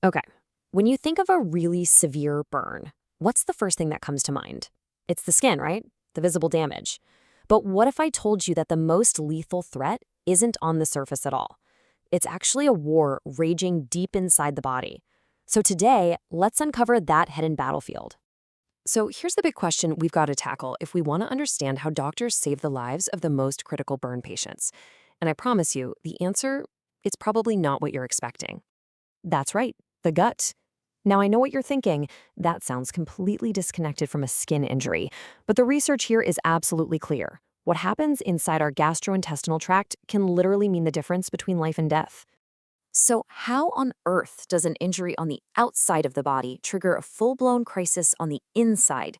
Okay, when you think of a really severe burn, what's the first thing that comes to mind? It's the skin, right? The visible damage. But what if I told you that the most lethal threat isn't on the surface at all? It's actually a war raging deep inside the body. So today, let's uncover that hidden battlefield. So here's the big question we've got to tackle if we want to understand how doctors save the lives of the most critical burn patients. And I promise you, the answer, it's probably not what you're expecting. That's right, the gut. Now, I know what you're thinking. That sounds completely disconnected from a skin injury. But the research here is absolutely clear. What happens inside our gastrointestinal tract can literally mean the difference between life and death. So, how on earth does an injury on the outside of the body trigger a full-blown crisis on the inside?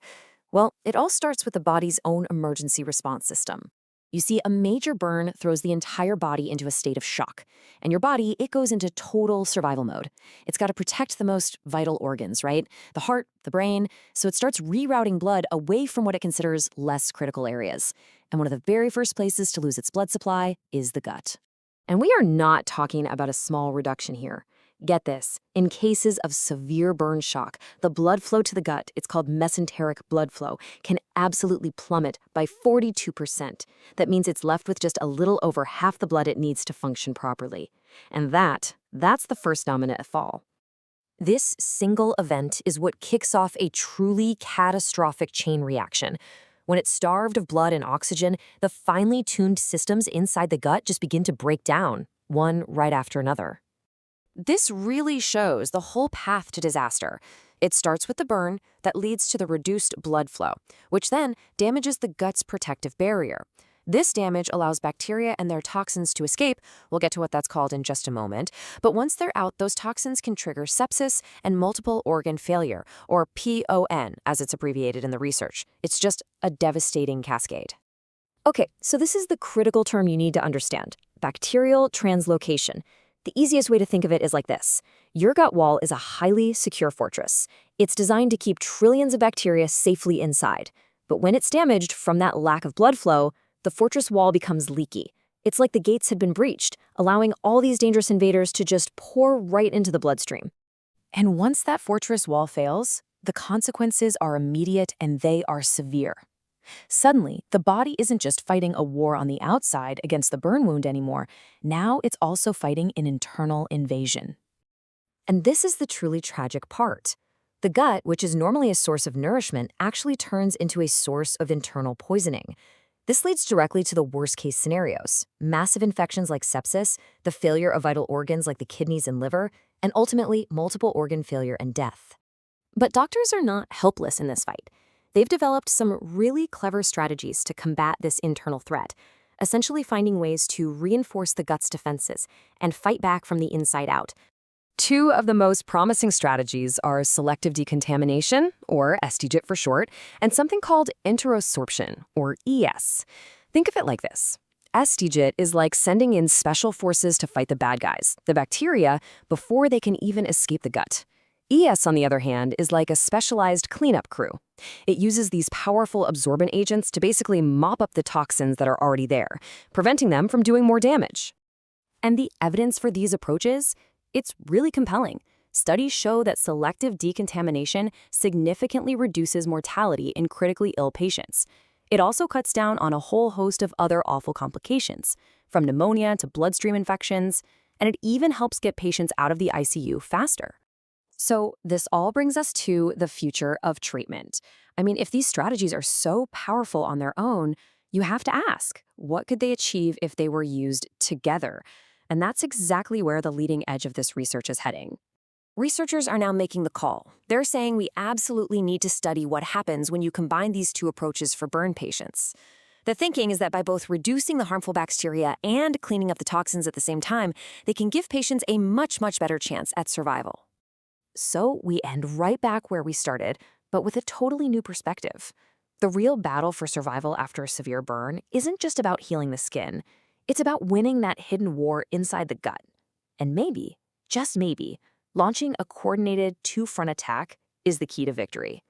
Well, it all starts with the body's own emergency response system. You see, a major burn throws the entire body into a state of shock, and your body, it goes into total survival mode. It's got to protect the most vital organs, right? The heart, the brain, so it starts rerouting blood away from what it considers less critical areas. And one of the very first places to lose its blood supply is the gut. And we are not talking about a small reduction here. Get this, in cases of severe burn shock, the blood flow to the gut, it's called mesenteric blood flow, can absolutely plummet by 42%. That means it's left with just a little over half the blood it needs to function properly. And that's the first domino to fall. This single event is what kicks off a truly catastrophic chain reaction. When it's starved of blood and oxygen, the finely tuned systems inside the gut just begin to break down, one right after another. This really shows the whole path to disaster. It starts with the burn that leads to the reduced blood flow, which then damages the gut's protective barrier. This damage allows bacteria and their toxins to escape. We'll get to what that's called in just a moment. But once they're out, those toxins can trigger sepsis and multiple organ failure, or PON, as it's abbreviated in the research. It's just a devastating cascade. Okay, so this is the critical term you need to understand: bacterial translocation. The easiest way to think of it is like this. Your gut wall is a highly secure fortress. It's designed to keep trillions of bacteria safely inside. But when it's damaged from that lack of blood flow, the fortress wall becomes leaky. It's like the gates had been breached, allowing all these dangerous invaders to just pour right into the bloodstream. And once that fortress wall fails, the consequences are immediate and they are severe. Suddenly, the body isn't just fighting a war on the outside against the burn wound anymore. Now it's also fighting an internal invasion. And this is the truly tragic part. The gut, which is normally a source of nourishment, actually turns into a source of internal poisoning. This leads directly to the worst-case scenarios: massive infections like sepsis, the failure of vital organs like the kidneys and liver, and ultimately multiple organ failure and death. But doctors are not helpless in this fight. They've developed some really clever strategies to combat this internal threat, essentially finding ways to reinforce the gut's defenses and fight back from the inside out. Two of the most promising strategies are selective decontamination, or SDGIT for short, and something called enterosorption, or ES. Think of it like this. SDGIT is like sending in special forces to fight the bad guys, the bacteria, before they can even escape the gut. ES, on the other hand, is like a specialized cleanup crew. It uses these powerful absorbent agents to basically mop up the toxins that are already there, preventing them from doing more damage. And the evidence for these approaches? It's really compelling. Studies show that selective decontamination significantly reduces mortality in critically ill patients. It also cuts down on a whole host of other awful complications, from pneumonia to bloodstream infections, and it even helps get patients out of the ICU faster. So this all brings us to the future of treatment. I mean, if these strategies are so powerful on their own, you have to ask, what could they achieve if they were used together? And that's exactly where the leading edge of this research is heading. Researchers are now making the call. They're saying we absolutely need to study what happens when you combine these two approaches for burn patients. The thinking is that by both reducing the harmful bacteria and cleaning up the toxins at the same time, they can give patients a much, much better chance at survival. So we end right back where we started, but with a totally new perspective. The real battle for survival after a severe burn isn't just about healing the skin. It's about winning that hidden war inside the gut. And maybe, just maybe, launching a coordinated two-front attack is the key to victory.